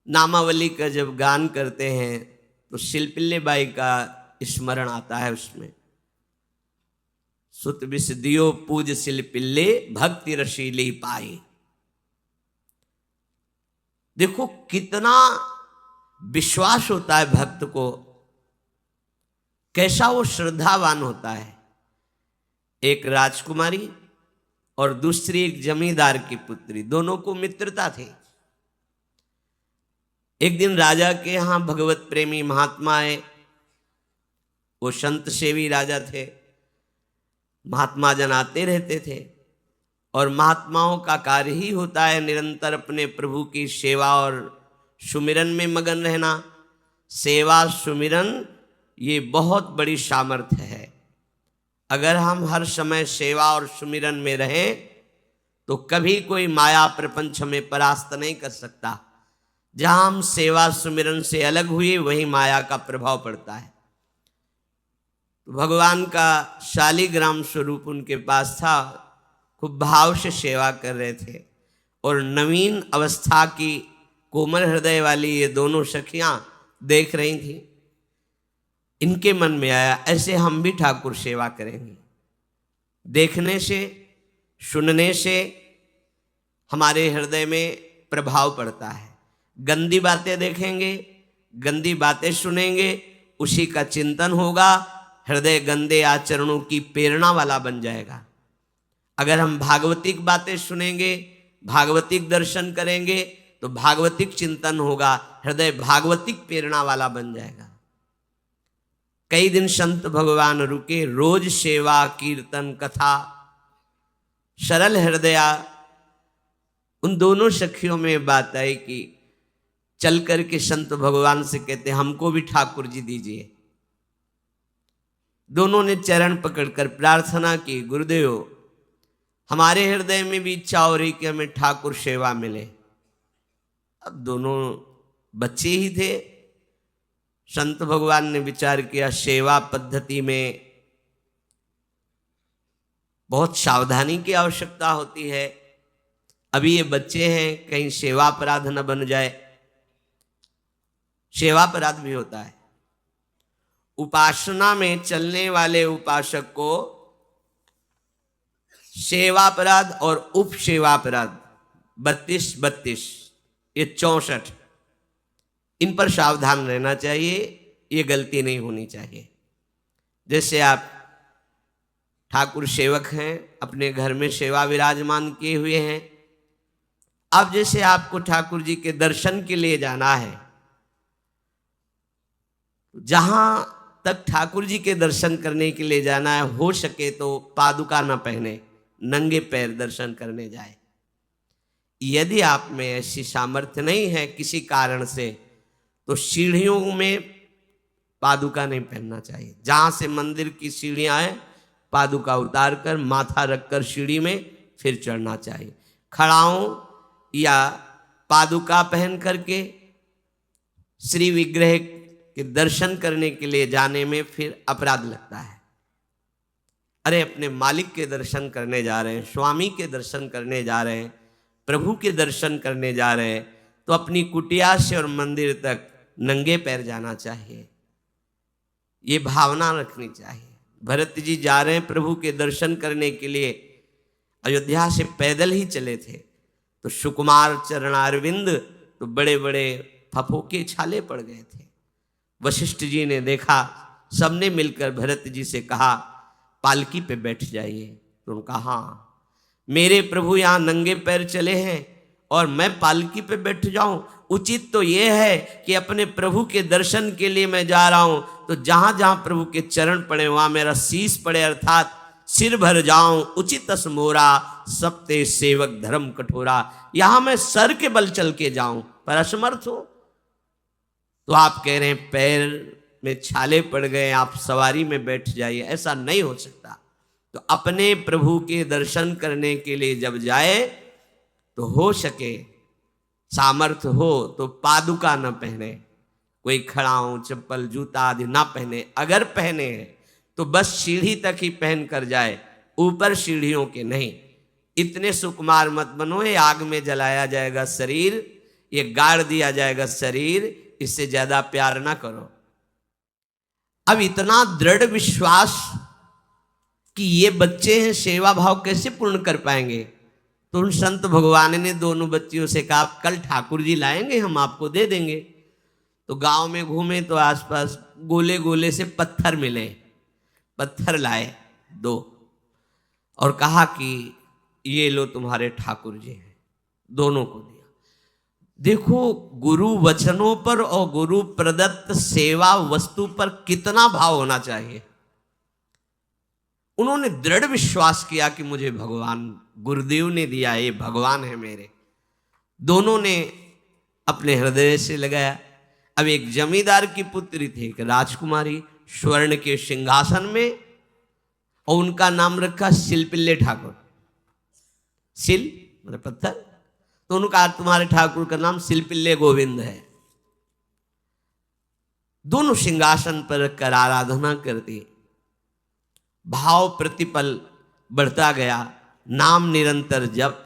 नामावली का जब गान करते हैं तो शिल्पिल्ले बाई का स्मरण आता है उसमें। सुत विष दियो पूज शिल्पिल्ले भक्ति रसीली पाई। देखो कितना विश्वास होता है भक्त को, कैसा वो श्रद्धावान होता है। एक राजकुमारी और दूसरी एक जमींदार की पुत्री, दोनों को मित्रता थी। एक दिन राजा के यहां भगवत प्रेमी महात्मा आए। वो संत सेवी राजा थे। महात्मा जन आते रहते थे और महात्माओं का कार्य ही होता है निरंतर अपने प्रभु की सेवा और सुमिरन में मगन रहना। सेवा सुमिरन ये बहुत बड़ी सामर्थ्य है। अगर हम हर समय सेवा और सुमिरन में रहें तो कभी कोई माया प्रपंच हमें परास्त नहीं कर सकता। जहां हम सेवा सुमिरन से अलग हुए वहीं माया का प्रभाव पड़ता है। तो भगवान का शालिग्राम स्वरूप उनके पास था। खूब भाव से सेवा कर रहे थे और नवीन अवस्था की कोमल हृदय वाली ये दोनों सखियां देख रही थी। इनके मन में आया ऐसे हम भी ठाकुर सेवा करेंगे। देखने से सुनने से हमारे हृदय में प्रभाव पड़ता है। गंदी बातें देखेंगे, गंदी बातें सुनेंगे, उसी का चिंतन होगा, हृदय गंदे आचरणों की प्रेरणा वाला बन जाएगा। अगर हम भागवतिक बातें सुनेंगे, भागवतिक दर्शन करेंगे तो भागवतिक चिंतन होगा, हृदय भागवतिक प्रेरणा वाला बन जाएगा। कई दिन संत भगवान रुके, रोज सेवा कीर्तन कथा, सरल हृदया। उन दोनों सखियों में बात आई कि चल करके संत भगवान से कहते हमको भी ठाकुर जी दीजिए। दोनों ने चरण पकड़कर प्रार्थना की, गुरुदेव हमारे हृदय में भी इच्छा हो रही कि हमें ठाकुर सेवा मिले। अब दोनों बच्चे ही थे। संत भगवान ने विचार किया सेवा पद्धति में बहुत सावधानी की आवश्यकता होती है। अभी ये बच्चे हैं, कहीं सेवा अपराध न बन जाए। सेवा अपराध भी होता है। उपासना में चलने वाले उपासक को सेवा अपराध और उप सेवा अपराध 32 ये 64, इन पर सावधान रहना चाहिए। ये गलती नहीं होनी चाहिए। जैसे आप ठाकुर सेवक हैं, अपने घर में सेवा विराजमान किए हुए हैं। अब जैसे आपको ठाकुर जी के दर्शन के लिए जाना है, जहां तक ठाकुर जी के दर्शन करने के लिए जाना है, हो सके तो पादुका न पहने, नंगे पैर दर्शन करने जाए। यदि आप में ऐसी सामर्थ्य नहीं है किसी कारण से, तो सीढ़ियों में पादुका नहीं पहनना चाहिए। जहां से मंदिर की सीढ़ियां हैं, पादुका उतार कर माथा रखकर सीढ़ी में फिर चढ़ना चाहिए। खड़ाओं या पादुका पहन करके श्री विग्रह के दर्शन करने के लिए जाने में फिर अपराध लगता है। अरे अपने मालिक के दर्शन करने जा रहे हैं, स्वामी के दर्शन करने जा रहे हैं, प्रभु के दर्शन करने जा रहे हैं, तो अपनी कुटिया से और मंदिर तक नंगे पैर जाना चाहिए। ये भावना रखनी चाहिए। भरत जी जा रहे हैं प्रभु के दर्शन करने के लिए, अयोध्या से पैदल ही चले थे, तो सुकुमार चरणारविंद तो बड़े बड़े फफोके छाले पड़ गए थे। वशिष्ठ जी ने देखा, सबने मिलकर भरत जी से कहा पालकी पे बैठ जाइए। तो उन्होंने कहा हाँ, मेरे प्रभु यहाँ नंगे पैर चले हैं और मैं पालकी पे बैठ जाऊं? उचित तो ये है कि अपने प्रभु के दर्शन के लिए मैं जा रहा हूं, तो जहां जहां प्रभु के चरण पड़े वहां मेरा शीश पड़े, अर्थात सिर भर जाऊं। उचित मोरा सप्ते सेवक धर्म कठोरा। यहां मैं सर के बल चल के जाऊं पर असमर्थ हूं। तो आप कह रहे हैं पैर में छाले पड़ गए, आप सवारी में बैठ जाइए। ऐसा नहीं हो सकता। तो अपने प्रभु के दर्शन करने के लिए जब जाए तो हो सके सामर्थ्य हो तो पादुका न पहने, कोई खड़ाऊं चप्पल जूता आदि ना पहने। अगर पहने हैं तो बस सीढ़ी तक ही पहन कर जाए, ऊपर सीढ़ियों के नहीं। इतने सुकुमार मत बनो, ये आग में जलाया जाएगा शरीर, ये गाड़ दिया जाएगा शरीर, इससे ज्यादा प्यार ना करो। अब इतना दृढ़ विश्वास कि ये बच्चे हैं, सेवा भाव कैसे पूर्ण कर पाएंगे? तो उन संत भगवान ने दोनों बच्चियों से कहा, कल ठाकुर जी लाएंगे, हम आपको दे देंगे। तो गांव में घूमे तो आसपास गोले गोले से पत्थर मिले, पत्थर लाए 2 और कहा कि ये लो तुम्हारे ठाकुर जी हैं। दोनों को दिया। देखो गुरु वचनों पर और गुरु प्रदत्त सेवा वस्तु पर कितना भाव होना चाहिए। उन्होंने दृढ़ विश्वास किया कि मुझे भगवान गुरुदेव ने दिया, ये भगवान है मेरे। दोनों ने अपने हृदय से लगाया। अब एक जमींदार की पुत्री थी, एक राजकुमारी, स्वर्ण के सिंहासन में, और उनका नाम रखा सिलपिल्ले ठाकुर। सिल मतलब पत्थर, तो उनका तुम्हारे ठाकुर का नाम सिलपिल्ले गोविंद है। दोनों सिंहासन पर रखकर आराधना करती। भाव प्रतिपल बढ़ता गया, नाम निरंतर जप।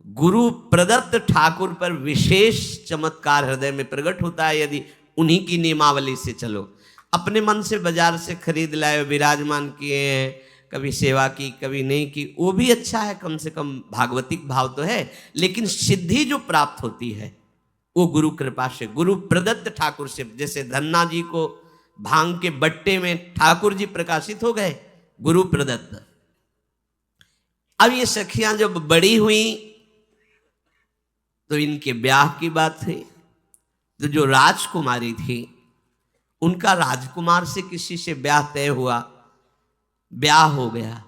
गुरु प्रदत्त ठाकुर पर विशेष चमत्कार हृदय में प्रकट होता है यदि उन्हीं की नियमावली से चलो। अपने मन से बाजार से खरीद लाए, विराजमान किए हैं, कभी सेवा की कभी नहीं की, वो भी अच्छा है, कम से कम भागवतिक भाव तो है। लेकिन सिद्धि जो प्राप्त होती है वो गुरु कृपा से, गुरु प्रदत्त ठाकुर से। जैसे धन्ना जी को भांग के बट्टे में ठाकुर जी प्रकाशित हो गए, गुरु प्रदत्त। अब ये सखियां जब बड़ी हुई तो इनके ब्याह की बात हुई। तो जो राजकुमारी थी उनका राजकुमार से किसी से ब्याह तय हुआ, ब्याह हो गया।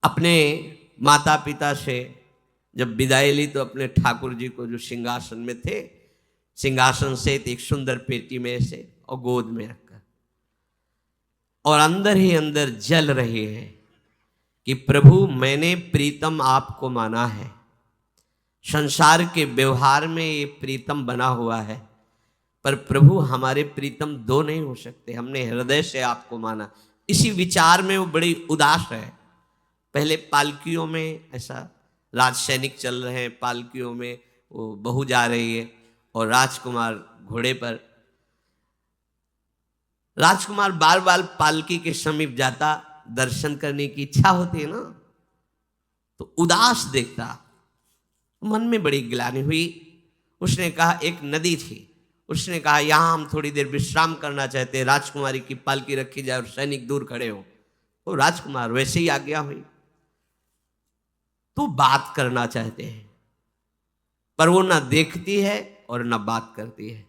अपने माता पिता से जब विदाई ली तो अपने ठाकुर जी को जो सिंहासन में थे, सिंहासन से एक सुंदर पेटी में से और गोद में रखकर, और अंदर ही अंदर जल रहे हैं कि प्रभु मैंने प्रीतम आपको माना है, संसार के व्यवहार में ये प्रीतम बना हुआ है, पर प्रभु हमारे प्रीतम 2 नहीं हो सकते, हमने हृदय से आपको माना। इसी विचार में वो बड़ी उदास है। पहले पालकियों में ऐसा राज सैनिक चल रहे हैं, पालकियों में वो बहू जा रही है और राजकुमार घोड़े पर। राजकुमार बार बार पालकी के समीप जाता, दर्शन करने की इच्छा होती है ना, तो उदास देखता। मन में बड़ी ग्लानि हुई। उसने कहा, एक नदी थी, उसने कहा यहाँ हम थोड़ी देर विश्राम करना चाहते हैं, राजकुमारी की पालकी रखी जाए और सैनिक दूर खड़े हो। तो राजकुमार वैसे ही आज्ञा हुई। तो बात करना चाहते हैं पर वो ना देखती है और ना बात करती है,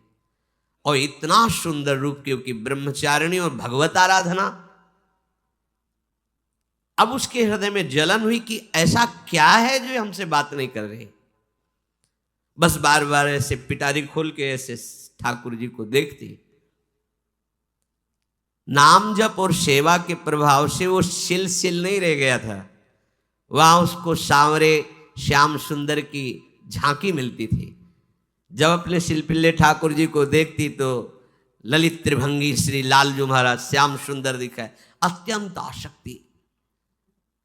और इतना सुंदर रूप क्योंकि ब्रह्मचारिणी और भगवत आराधना। अब उसके हृदय में जलन हुई कि ऐसा क्या है जो हमसे बात नहीं कर रही। बस बार बार ऐसे पिटारी खोल के ऐसे ठाकुर जी को देखती। नाम जप और सेवा के प्रभाव से वो सिल नहीं रह गया था, वहां उसको सांवरे श्याम सुंदर की झांकी मिलती थी। जब अपने शिल्पिल्ले ठाकुर जी को देखती तो ललित त्रिभंगी श्री लालजू महाराज श्याम सुंदर दिखाए, अत्यंत आसक्ति।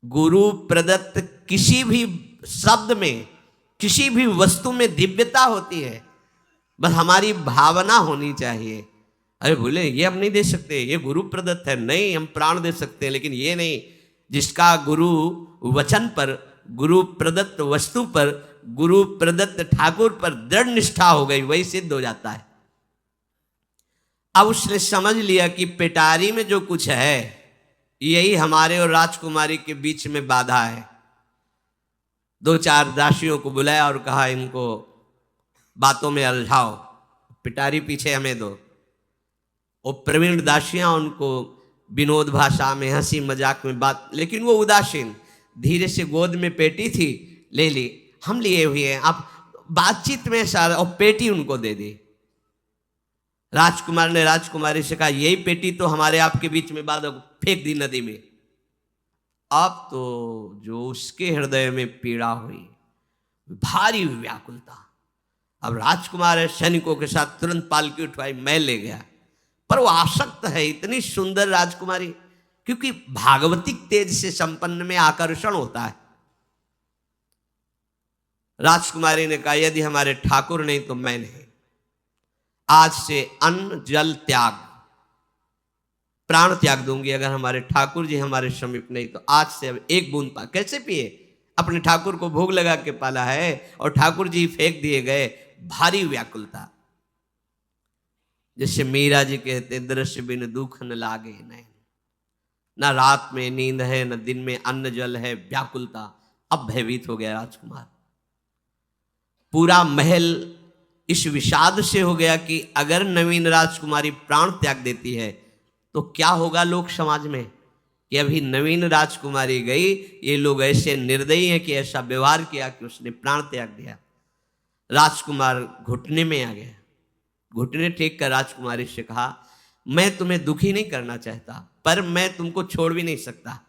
गुरु प्रदत्त किसी भी शब्द में, किसी भी वस्तु में दिव्यता होती है, बस हमारी भावना होनी चाहिए। अरे बोले ये हम नहीं दे सकते, ये गुरु प्रदत्त है, नहीं हम प्राण दे सकते हैं, लेकिन ये नहीं। जिसका गुरु वचन पर, गुरु प्रदत्त वस्तु पर, गुरु प्रदत्त ठाकुर पर दृढ़ निष्ठा हो गई, वही सिद्ध हो जाता है। अब उसने समझ लिया कि पिटारी में जो कुछ है यही हमारे और राजकुमारी के बीच में बाधा है। 2-4 दासियों को बुलाया और कहा इनको बातों में उलझाओ, पिटारी पीछे हमें दो। और प्रवीण दासियां उनको विनोद भाषा में, हंसी मजाक में बात, लेकिन वो उदासीन। धीरे से गोद में पेटी थी, ले ली, हम लिए हुए हैं, आप बातचीत में सारा, और पेटी उनको दे दी। राजकुमार ने राजकुमारी से कहा यही पेटी तो हमारे आपके बीच में बात, फेंक दी नदी में। अब तो जो उसके हृदय में पीड़ा हुई, भारी व्याकुलता। अब राजकुमार है, सैनिकों के साथ तुरंत पालकी उठवाई, मैं ले गया। पर वो आसक्त है, इतनी सुंदर राजकुमारी, क्योंकि भागवतिक तेज से संपन्न में आकर्षण होता है। राजकुमारी ने कहा, यदि हमारे ठाकुर नहीं तो मैं नहीं। आज से अन्न जल त्याग, प्राण त्याग दूंगी अगर हमारे ठाकुर जी हमारे समीप नहीं तो। आज से अब एक बूंद पा कैसे पिए? अपने ठाकुर को भोग लगा के पाला है और ठाकुर जी फेंक दिए गए। भारी व्याकुलता, जैसे मीरा जी कहते, दृश्य बिन दुख न लागे नैन, ना रात में नींद है न दिन में अन्न जल है, व्याकुलता। अब भयभीत हो गया राजकुमार। पूरा महल इस विषाद से हो गया कि अगर नवीन राजकुमारी प्राण त्याग देती है तो क्या होगा लोक समाज में, कि अभी नवीन राजकुमारी गई, ये लोग ऐसे निर्दयी हैं कि ऐसा व्यवहार किया कि उसने प्राण त्याग दिया। राजकुमार घुटने में आ गया। घुटने टेक कर राजकुमारी से कहा, मैं तुम्हें दुखी नहीं करना चाहता, पर मैं तुमको छोड़ भी नहीं सकता।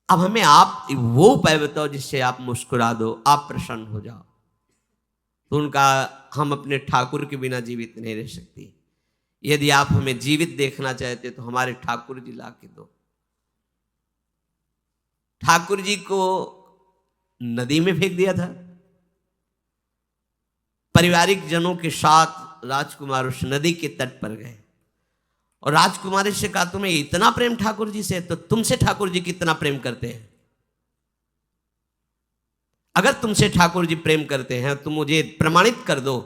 अब हमें आप वो उपाय बताओ जिससे आप मुस्कुरा दो, आप प्रसन्न हो जाओ। तो उनका, हम अपने ठाकुर के बिना जीवित नहीं रह सकती। यदि आप हमें जीवित देखना चाहते तो हमारे ठाकुर जी ला के दो। ठाकुर जी को नदी में फेंक दिया था। पारिवारिक जनों के साथ राजकुमार उस नदी के तट पर गए और राजकुमारी से कहा, तुम्हें इतना प्रेम ठाकुर जी से, तो तुमसे ठाकुर जी कितना प्रेम करते हैं? अगर तुमसे ठाकुर जी प्रेम करते हैं तो मुझे प्रमाणित कर दो,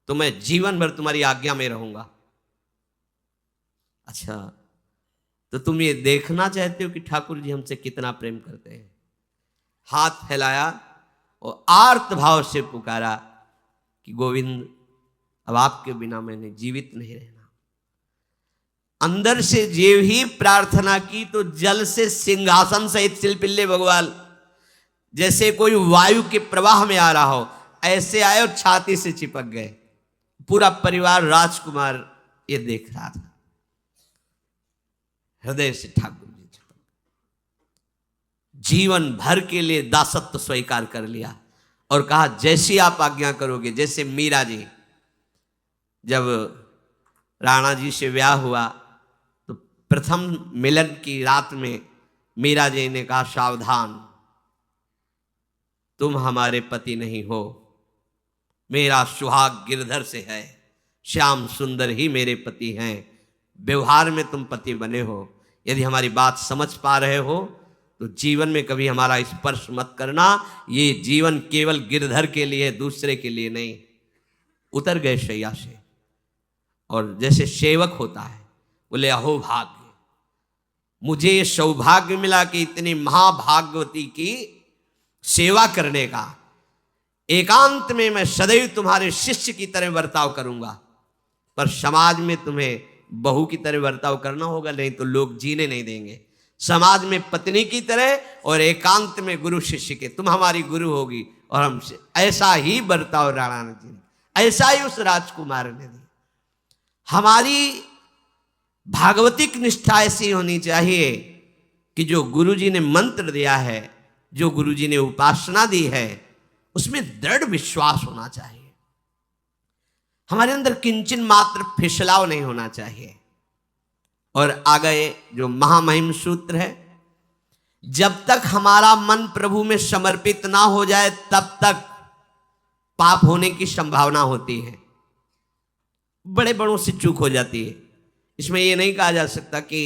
तो मैं जीवन भर तुम्हारी आज्ञा में रहूंगा। अच्छा, तो तुम ये देखना चाहते हो कि ठाकुर जी हमसे कितना प्रेम करते हैं? हाथ फैलाया और आर्त भाव से पुकारा कि गोविंद, अब आपके बिना मैंने जीवित नहीं रहना। अंदर से जे ही प्रार्थना की तो जल से सिंहासन सहित सिलपिल्ले भगवान, जैसे कोई वायु के प्रवाह में आ रहा हो, ऐसे आए और छाती से चिपक गए। पूरा परिवार, राजकुमार ये देख रहा था। हृदय से ठाकुर जी चिपक, जीवन भर के लिए दासत्व स्वीकार कर लिया और कहा, जैसी आप आज्ञा करोगे। जैसे मीरा जी, जब राणा जी से ब्याह हुआ तो प्रथम मिलन की रात में मीरा जी ने कहा, सावधान, तुम हमारे पति नहीं हो, मेरा सुहाग गिरधर से है, श्याम सुंदर ही मेरे पति हैं। व्यवहार में तुम पति बने हो, यदि हमारी बात समझ पा रहे हो तो जीवन में कभी हमारा स्पर्श मत करना। ये जीवन केवल गिरधर के लिए, दूसरे के लिए नहीं। उतर गए शैया से और जैसे सेवक होता है, बोले, अहो भाग्य, मुझे ये सौभाग्य मिला कि इतनी महाभागवती की सेवा करने का। एकांत में मैं सदैव तुम्हारे शिष्य की तरह बर्ताव करूंगा, पर समाज में तुम्हें बहू की तरह बर्ताव करना होगा, नहीं तो लोग जीने नहीं देंगे। समाज में पत्नी की तरह और एकांत में गुरु शिष्य के। तुम हमारी गुरु होगी और हमसे ऐसा ही बर्ताव राणा जी ने, ऐसा ही उस राजकुमार ने दिया। हमारी भागवतिक निष्ठा ऐसी होनी चाहिए कि जो गुरु जी ने मंत्र दिया है, जो गुरु जी ने उपासना दी है, उसमें दृढ़ विश्वास होना चाहिए। हमारे अंदर किंचन मात्र फिसलाव नहीं होना चाहिए। और आगे जो महामहिम सूत्र है, जब तक हमारा मन प्रभु में समर्पित ना हो जाए तब तक पाप होने की संभावना होती है। बड़े बड़ों से चूक हो जाती है। इसमें यह नहीं कहा जा सकता कि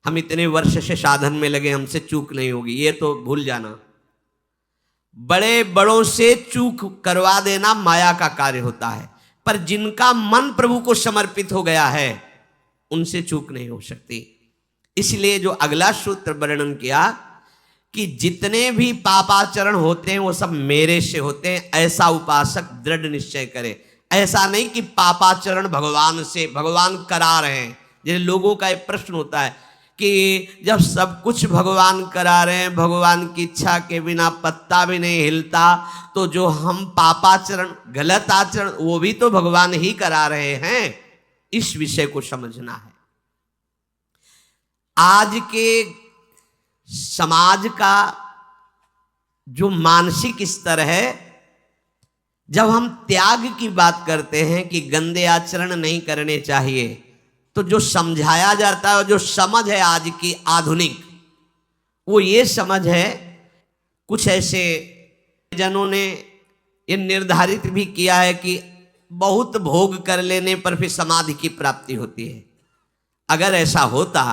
हम इतने वर्ष से साधन में लगे, हमसे चूक नहीं होगी, ये तो भूल जाना। बड़े बड़ों से चूक करवा देना माया का कार्य होता है, पर जिनका मन प्रभु को समर्पित हो गया है उनसे चूक नहीं हो सकती। इसलिए जो अगला सूत्र वर्णन किया कि जितने भी पापाचरण होते हैं वो सब मेरे से होते हैं, ऐसा उपासक दृढ़ निश्चय करे। ऐसा नहीं कि पापाचरण भगवान से, भगवान करा रहे हैं। जैसे लोगों का एक प्रश्न होता है कि जब सब कुछ भगवान करा रहे हैं, भगवान की इच्छा के बिना पत्ता भी नहीं हिलता, तो जो हम पापाचरण, गलत आचरण, वो भी तो भगवान ही करा रहे हैं। इस विषय को समझना है। आज के समाज का जो मानसिक स्तर है, जब हम त्याग की बात करते हैं कि गंदे आचरण नहीं करने चाहिए, तो जो समझाया जाता है, जो समझ है आज की आधुनिक, वो ये समझ है कुछ ऐसे जनों ने ये निर्धारित भी किया है कि बहुत भोग कर लेने पर फिर समाधि की प्राप्ति होती है। अगर ऐसा होता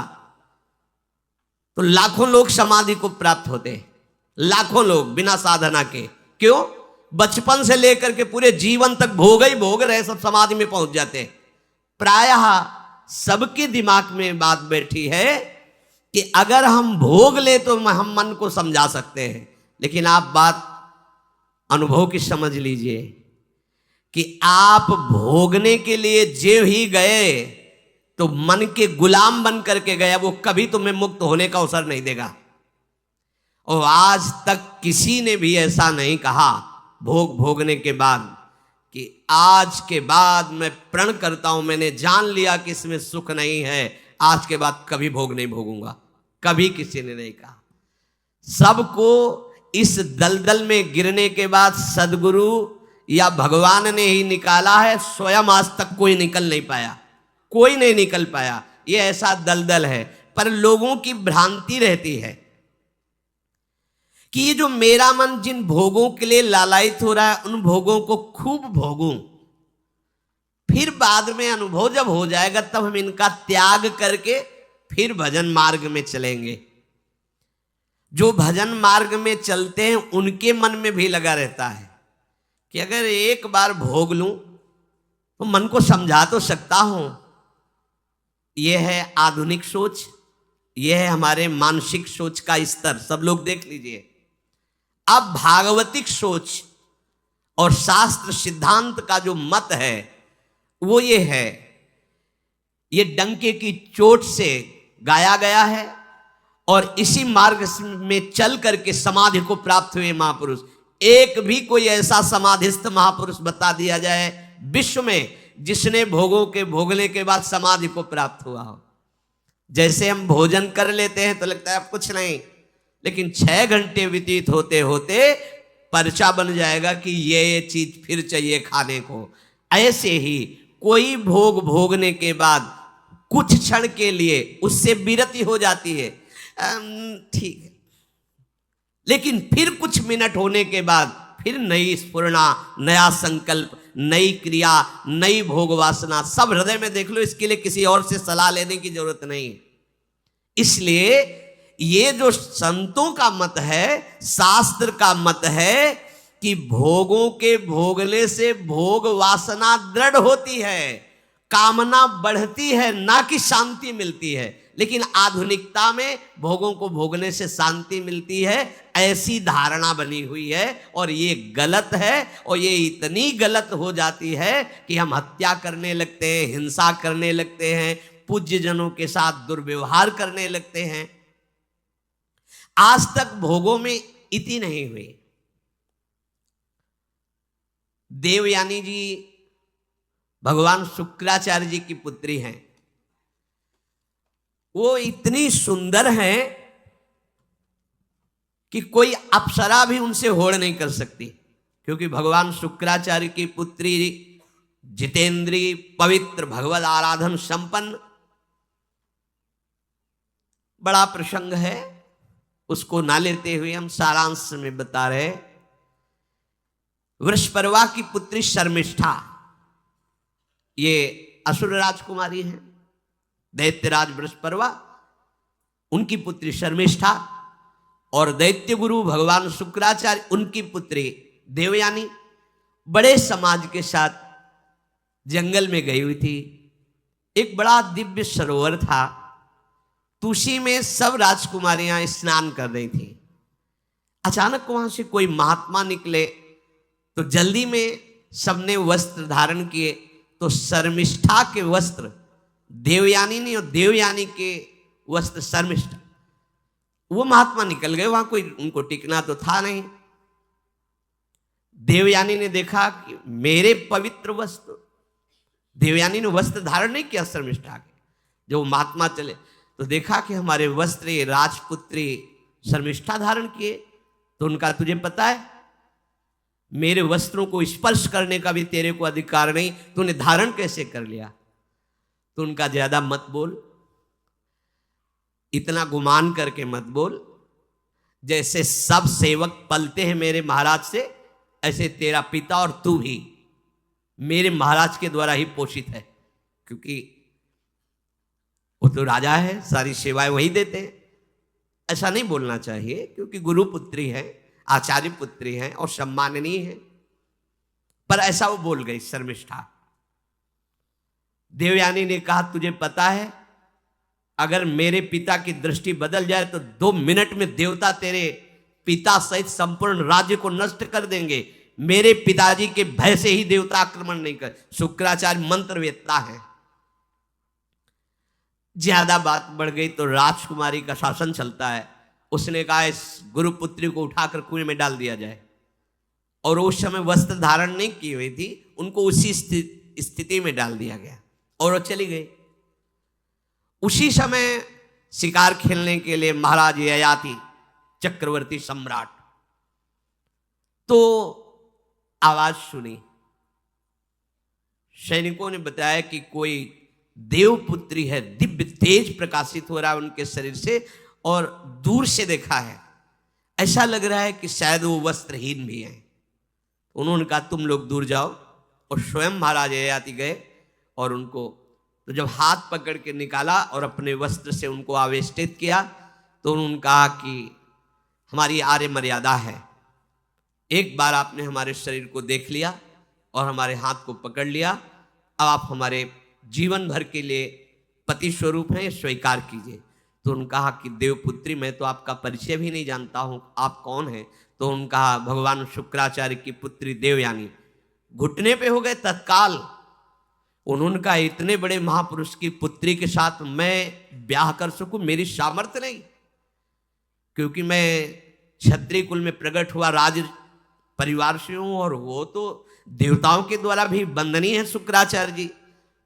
तो लाखों लोग समाधि को प्राप्त होते, लाखों लोग बिना साधना के। क्यों? बचपन से लेकर के पूरे जीवन तक भोग ही भोग रहे, सब समाधि में पहुंच जाते। प्रायः सबके दिमाग में बात बैठी है कि अगर हम भोग ले तो हम मन को समझा सकते हैं, लेकिन आप बात अनुभव की समझ लीजिए कि आप भोगने के लिए जे ही गए तो मन के गुलाम बन करके गया, वो कभी तुम्हें मुक्त होने का अवसर नहीं देगा। और आज तक किसी ने भी ऐसा नहीं कहा भोग भोगने के बाद कि आज के बाद मैं प्रण करता हूं, मैंने जान लिया कि इसमें सुख नहीं है, आज के बाद कभी भोग नहीं भोगूंगा। कभी किसी ने नहीं कहा। सबको इस दलदल में गिरने के बाद सदगुरु या भगवान ने ही निकाला है, स्वयं आज तक कोई निकल नहीं पाया, कोई नहीं निकल पाया। ये ऐसा दलदल है। पर लोगों की भ्रांति रहती है कि ये जो मेरा मन जिन भोगों के लिए लालायित हो रहा है, उन भोगों को खूब भोगूं, फिर बाद में अनुभव जब हो जाएगा तब हम इनका त्याग करके फिर भजन मार्ग में चलेंगे। जो भजन मार्ग में चलते हैं उनके मन में भी लगा रहता है कि अगर एक बार भोग लूं तो मन को समझा तो सकता हूं। यह है आधुनिक सोच, यह है हमारे मानसिक सोच का स्तर। सब लोग देख लीजिए। अब भागवतिक सोच और शास्त्र सिद्धांत का जो मत है वो ये है, ये डंके की चोट से गाया गया है और इसी मार्ग में चल करके समाधि को प्राप्त हुए महापुरुष। एक भी कोई ऐसा समाधिस्थ महापुरुष बता दिया जाए विश्व में जिसने भोगों के भोगने के बाद समाधि को प्राप्त हुआ हो। जैसे हम भोजन कर लेते हैं तो लगता है अब कुछ नहीं, लेकिन 6 घंटे व्यतीत होते होते पर्चा बन जाएगा कि ये चीज फिर चाहिए खाने को। ऐसे ही कोई भोग भोगने के बाद कुछ क्षण के लिए उससे विरति हो जाती है, ठीक है, लेकिन फिर कुछ मिनट होने के बाद फिर नई स्फुरना, नया संकल्प, नई क्रिया, नई भोग वासना सब हृदय में देख लो। इसके लिए किसी और से सलाह लेने की जरूरत नहीं। इसलिए ये जो संतों का मत है, शास्त्र का मत है कि भोगों के भोगने से भोग वासना दृढ़ होती है, कामना बढ़ती है, ना कि शांति मिलती है। लेकिन आधुनिकता में भोगों को भोगने से शांति मिलती है, ऐसी धारणा बनी हुई है और ये गलत है। और ये इतनी गलत हो जाती है कि हम हत्या करने लगते हैं, हिंसा करने लगते हैं, पूज्य जनों के साथ दुर्व्यवहार करने लगते हैं। आज तक भोगों में इति नहीं हुई। देवयानी जी भगवान शुक्राचार्य जी की पुत्री हैं। वो इतनी सुंदर हैं कि कोई अप्सरा भी उनसे होड़ नहीं कर सकती, क्योंकि भगवान शुक्राचार्य की पुत्री जितेंद्री, पवित्र, भगवत आराधन संपन्न। बड़ा प्रसंग है, उसको ना लेते हुए हम सारांश में बता रहे। वृषपर्वा की पुत्री शर्मिष्ठा, ये असुर राजकुमारी हैं, दैत्यराज वृषपर्वा, उनकी पुत्री शर्मिष्ठा, और दैत्य गुरु भगवान शुक्राचार्य उनकी पुत्री देवयानी बड़े समाज के साथ जंगल में गई हुई थी। एक बड़ा दिव्य सरोवर था, तुलसी में सब राजकुमारियां स्नान कर रही थी। अचानक वहां से कोई महात्मा निकले तो जल्दी में सबने वस्त्र धारण किए। तो शर्मिष्ठा के वस्त्र देवयानी ने और देवयानी के वस्त्र शर्मिष्ठा, वो महात्मा निकल गए। वहां कोई उनको टिकना तो था नहीं। देवयानी ने देखा कि मेरे पवित्र वस्त्र, देवयानी ने वस्त्र धारण नहीं किया शर्मिष्ठा के। जो महात्मा चले तो देखा कि हमारे वस्त्र राजपुत्री शर्मिष्ठा धारण किए। तो उनका तुझे पता है मेरे वस्त्रों को स्पर्श करने का भी तेरे को अधिकार नहीं, तूने धारण कैसे कर लिया? तो उनका ज्यादा मत बोल, इतना गुमान करके मत बोल। जैसे सब सेवक पलते हैं मेरे महाराज से, ऐसे तेरा पिता और तू भी मेरे महाराज के द्वारा ही पोषित है, क्योंकि वो तो राजा है, सारी सेवाएं वही देते हैं। ऐसा नहीं बोलना चाहिए, क्योंकि गुरु पुत्री है, आचार्य पुत्री है और सम्माननीय है, पर ऐसा वो बोल गई शर्मिष्ठा। देवयानी ने कहा तुझे पता है अगर मेरे पिता की दृष्टि बदल जाए तो 2 मिनट में देवता तेरे पिता सहित संपूर्ण राज्य को नष्ट कर देंगे। मेरे पिताजी के भय से ही देवता आक्रमण नहीं कर। शुक्राचार्य मंत्रवेत्ता है। ज्यादा बात बढ़ गई तो राजकुमारी का शासन चलता है। उसने कहा इस गुरुपुत्री को उठाकर कुएं में डाल दिया जाए, और उस समय वस्त्र धारण नहीं की हुई थी, उनको उसी स्थिति में डाल दिया गया और वो चली गई। उसी समय शिकार खेलने के लिए महाराज ययाति चक्रवर्ती सम्राट तो आवाज सुनी। सैनिकों ने बताया कि कोई देवपुत्री है, दिव्य तेज प्रकाशित हो रहा है उनके शरीर से, और दूर से देखा है ऐसा लग रहा है कि शायद वो वस्त्रहीन भी हैं। उन्होंने कहा तुम लोग दूर जाओ, और स्वयं महाराज ययाति गए और उनको तो जब हाथ पकड़ के निकाला और अपने वस्त्र से उनको आवेष्टित किया तो उन्होंने कहा कि हमारी आर्य मर्यादा है, एक बार आपने हमारे शरीर को देख लिया और हमारे हाथ को पकड़ लिया, अब आप हमारे जीवन भर के लिए पति स्वरूप हैं, स्वीकार कीजिए। तो उन्होंने कहा कि देवपुत्री मैं तो आपका परिचय भी नहीं जानता हूँ, आप कौन हैं? तो उन्होंने कहा भगवान शुक्राचार्य की पुत्री देवयानी। घुटने पे हो गए तत्काल। उन्होंने कहा इतने बड़े महापुरुष की पुत्री के साथ मैं ब्याह कर सकूं, मेरी सामर्थ्य नहीं, क्योंकि मैं क्षत्रिय कुल में प्रकट हुआ राज परिवार से हूं, और वो तो देवताओं के द्वारा भी वंदनीय है शुक्राचार्य जी।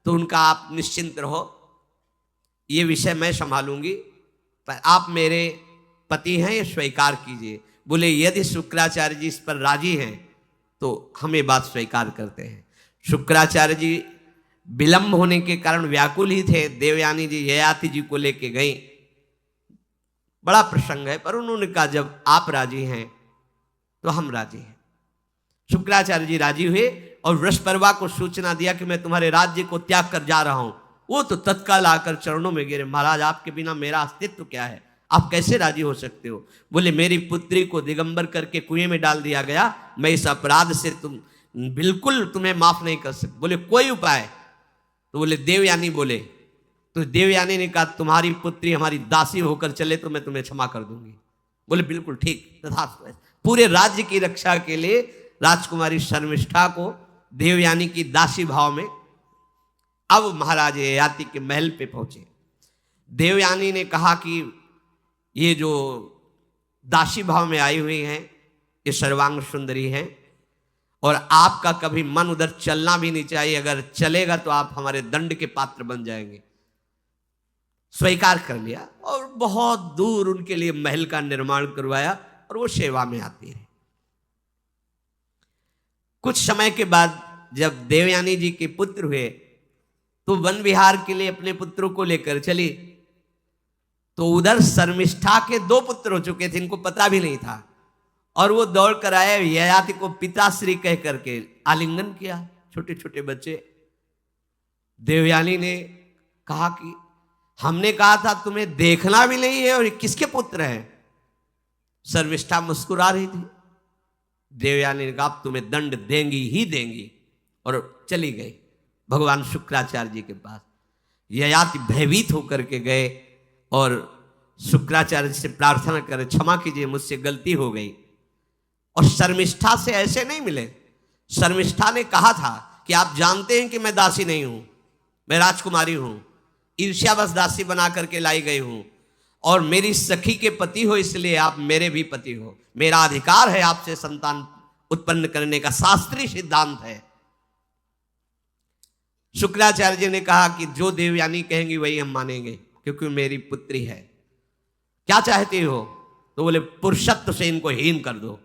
तो उनका आप निश्चिंत रहो, ये विषय मैं संभालूंगी, पर आप मेरे पति हैं, ये स्वीकार कीजिए। बोले यदि शुक्राचार्य जी इस पर राजी हैं तो हम ये बात स्वीकार करते हैं। शुक्राचार्य जी विलंब होने के कारण व्याकुल ही थे। देवयानी जी ययाति जी को लेके गई। बड़ा प्रसंग है, पर उन्होंने कहा जब आप राजी हैं तो हम राजी हैं। शुक्राचार्य जी राजी हुए और वृषपर्वा को सूचना दिया कि मैं तुम्हारे राज्य को त्याग कर जा रहा हूं। वो तो तत्काल आकर चरणों में गिरे, महाराज आपके बिना मेरा अस्तित्व क्या है, आप कैसे राजी हो सकते हो? बोले मेरी पुत्री को दिगंबर करके कुएं में डाल दिया गया, मैं इस अपराध से बिल्कुल तुम्हें माफ नहीं कर सकता। बोले कोई उपाय? तो बोले देवयानी बोले। तो देवयानी ने कहा तुम्हारी पुत्री हमारी दासी होकर चले तो मैं तुम्हें क्षमा कर दूंगी। बोले बिल्कुल ठीक, तथास्तु। पूरे राज्य की रक्षा के लिए राजकुमारी शर्मिष्ठा को देवयानी की दासी भाव में अब महाराज ययाति के महल पे पहुंचे। देवयानी ने कहा कि ये जो दासी भाव में आई हुई हैं ये सर्वांग सुंदरी हैं, और आपका कभी मन उधर चलना भी नहीं चाहिए, अगर चलेगा तो आप हमारे दंड के पात्र बन जाएंगे। स्वीकार कर लिया और बहुत दूर उनके लिए महल का निर्माण करवाया और वो सेवा में आती रही। कुछ समय के बाद जब देवयानी जी के पुत्र हुए तो वन विहार के लिए अपने पुत्रों को लेकर चली। तो उधर शर्मिष्ठा के 2 पुत्र हो चुके थे, इनको पता भी नहीं था, और वो दौड़ कर आए, ययाति को पिताश्री कह करके आलिंगन किया। छोटे छोटे बच्चे। देवयानी ने कहा कि हमने कहा था तुम्हें देखना भी नहीं है और ये किसके पुत्र हैं? शर्मिष्ठा मुस्कुरा रही थी। देवयानी ने कहा तुम्हें दंड देंगी ही देंगी, और चली गई भगवान शुक्राचार्य जी के पास। ययाति भयभीत होकर के गए और शुक्राचार्य से प्रार्थना करे क्षमा कीजिए मुझसे गलती हो गई। और शर्मिष्ठा से ऐसे नहीं मिले। शर्मिष्ठा ने कहा था कि आप जानते हैं कि मैं दासी नहीं हूं, मैं राजकुमारी हूं, ईर्ष्यावश दासी बना करके लाई गई हूं, और मेरी सखी के पति हो इसलिए आप मेरे भी पति हो, मेरा अधिकार है आपसे संतान उत्पन्न करने का, शास्त्रीय सिद्धांत है। शुक्राचार्य जी ने कहा कि जो देवयानी कहेंगी वही हम मानेंगे, क्योंकि मेरी पुत्री है। क्या चाहती हो? तो बोले पुरुषत्व से इनको हीन कर दो।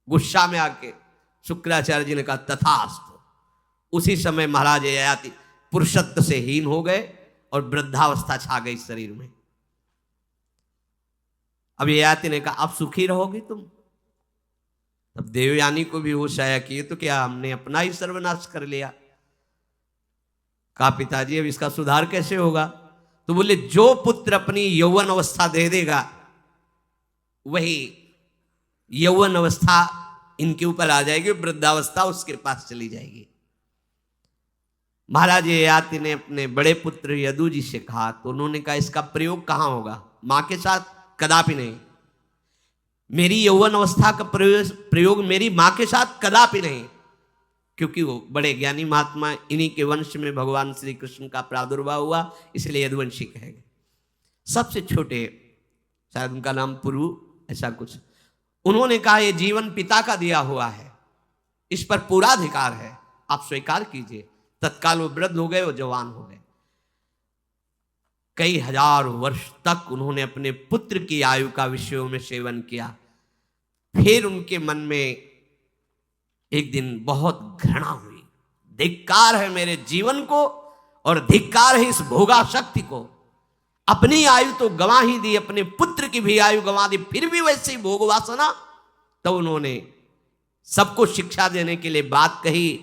गुस्सा में आके शुक्राचार्य जी ने कहा तथास्तु। उसी समय महाराज ययाति पुरुषत्व से हीन हो गए और वृद्धावस्था छा गई शरीर में। अब ययाति ने कहा अब सुखी रहोगे तुम। तब देवयानी को भी होश आया कि ये तो क्या हमने अपना ही सर्वनाश कर लिया। कहा पिताजी अब इसका सुधार कैसे होगा? तो बोले जो पुत्र अपनी यौवन अवस्था दे देगा वही यौवन अवस्था इनके ऊपर आ जाएगी, वृद्धावस्था उसके पास चली जाएगी। महाराज ययाति ने अपने बड़े पुत्र यदु जी से कहा, तो उन्होंने कहा इसका प्रयोग कहां होगा? मां के साथ कदापि नहीं। मेरी यौवन अवस्था का प्रयोग मेरी मां के साथ कदापि नहीं, क्योंकि वो बड़े ज्ञानी महात्मा, इन्हीं के वंश में भगवान श्री कृष्ण का प्रादुर्भाव हुआ, इसलिए यदुवंशी कहे गए। सबसे छोटे, शायद उनका नाम पुरु, ऐसा कुछ। उन्होंने कहा ये जीवन पिता का दिया हुआ है, इस पर पूरा अधिकार है, आप स्वीकार कीजिए। तत्काल वो वृद्ध हो गए, वो जवान हो गए। कई हजार वर्ष तक उन्होंने अपने पुत्र की आयु का विषयों में सेवन किया। फिर उनके मन में एक दिन बहुत घृणा हुई, धिक्कार है मेरे जीवन को और धिक्कार है इस भोगा शक्ति को। अपनी आयु तो गंवा ही दी, अपने पुत्र की भी आयु गंवा दी, फिर भी वैसे ही भोग वासना। तो उन्होंने सबको शिक्षा देने के लिए बात कही,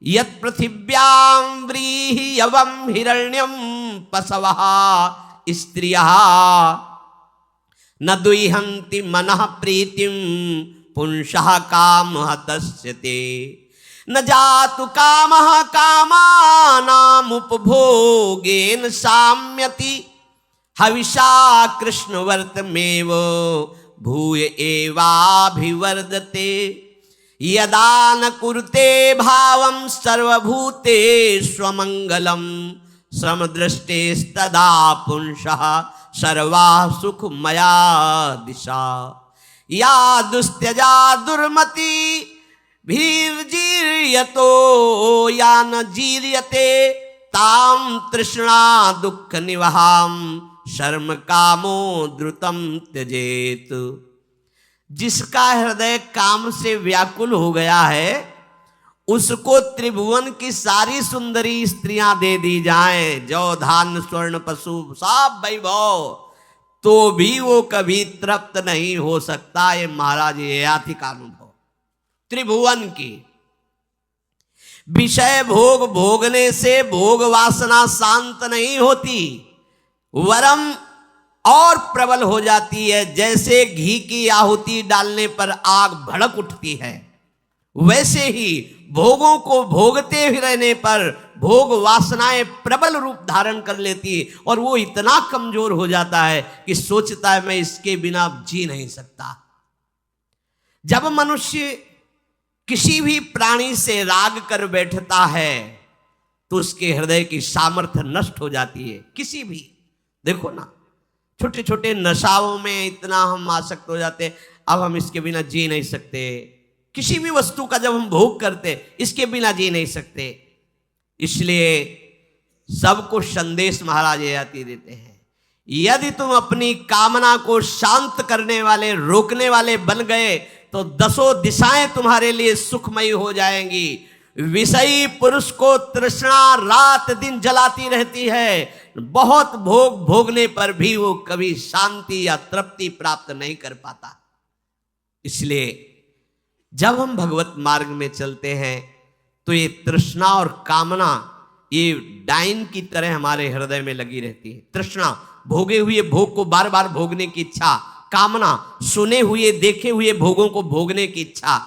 यत् पृथिव्यां व्रीहि यवं हिरण्यं पशवः स्त्रियः न दुह्यन्ति मनः प्रीतिं पुंसः कामः तस्यते न जातु कामः कामानाम् उपभोगेन साम्यति हविषा कृष्णवर्तमेव भूय एवाभिवर्धते यदा न कुरुते भावं सर्वभूतेष्वमङ्गलं समदृष्टेस्तदा पुंसः सर्वा सुखमया दिशा या दुस्त्यजा दुर्मति भीर्जीर्यतो या न जीर्यते तां तृष्णा दुःख निवहां शर्म कामो द्रुतं त्यजेत। जिसका हृदय काम से व्याकुल हो गया है उसको त्रिभुवन की सारी सुंदरी स्त्रियां दे दी जाएं, जौ धान्य स्वर्ण पशु सब वैभव, तो भी वो कभी तृप्त नहीं हो सकता। ये महाराज ययाति का अनुभव। त्रिभुवन की विषय भोग भोगने से भोग वासना शांत नहीं होती, वरम और प्रबल हो जाती है। जैसे घी की आहुति डालने पर आग भड़क उठती है, वैसे ही भोगों को भोगते ही रहने पर भोग वासनाएं प्रबल रूप धारण कर लेती है और वो इतना कमजोर हो जाता है कि सोचता है मैं इसके बिना जी नहीं सकता। जब मनुष्य किसी भी प्राणी से राग कर बैठता है तो उसके हृदय की सामर्थ्य नष्ट हो जाती है। किसी भी, देखो ना, छोटे छोटे नशाओं में इतना हम आसक्त हो जाते हैं, अब हम इसके बिना जी नहीं सकते। किसी भी वस्तु का जब हम भोग करते, इसके बिना जी नहीं सकते। इसलिए सबको संदेश महाराज ययाति देते हैं, यदि तुम अपनी कामना को शांत करने वाले, रोकने वाले बन गए तो दसों दिशाएं तुम्हारे लिए सुखमयी हो जाएंगी। विषयी पुरुष को तृष्णा रात दिन जलाती रहती है, बहुत भोग भोगने पर भी वो कभी शांति या तृप्ति प्राप्त नहीं कर पाता। इसलिए जब हम भगवत मार्ग में चलते हैं तो ये तृष्णा और कामना ये डाइन की तरह हमारे हृदय में लगी रहती है। तृष्णा, भोगे हुए भोग को बार बार भोगने की इच्छा, कामना, सुने हुए देखे हुए भोगों को भोगने की इच्छा।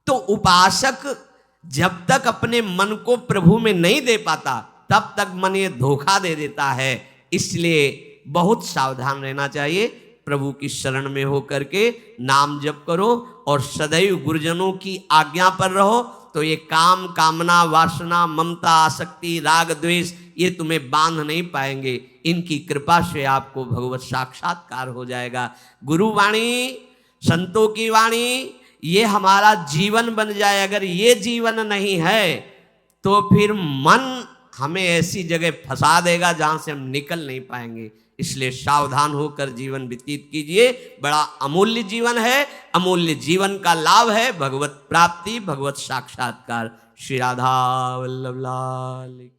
तो उपासक जब तक अपने मन को प्रभु में नहीं दे पाता तब तक मन ये धोखा दे देता है। इसलिए बहुत सावधान रहना चाहिए। प्रभु की शरण में होकर के नाम जप करो और सदैव गुरुजनों की आज्ञा पर रहो, तो ये काम, कामना, वासना, ममता, आसक्ति, राग, द्वेष ये तुम्हें बांध नहीं पाएंगे। इनकी कृपा से आपको भगवत साक्षात्कार हो जाएगा। गुरु वाणी, संतों की वाणी ये हमारा जीवन बन जाए। अगर ये जीवन नहीं है तो फिर मन हमें ऐसी जगह फंसा देगा जहां से हम निकल नहीं पाएंगे। इसलिए सावधान होकर जीवन व्यतीत कीजिए। बड़ा अमूल्य जीवन है। अमूल्य जीवन का लाभ है भगवत प्राप्ति, भगवत साक्षात्कार। श्री राधा वल्लभ लाल।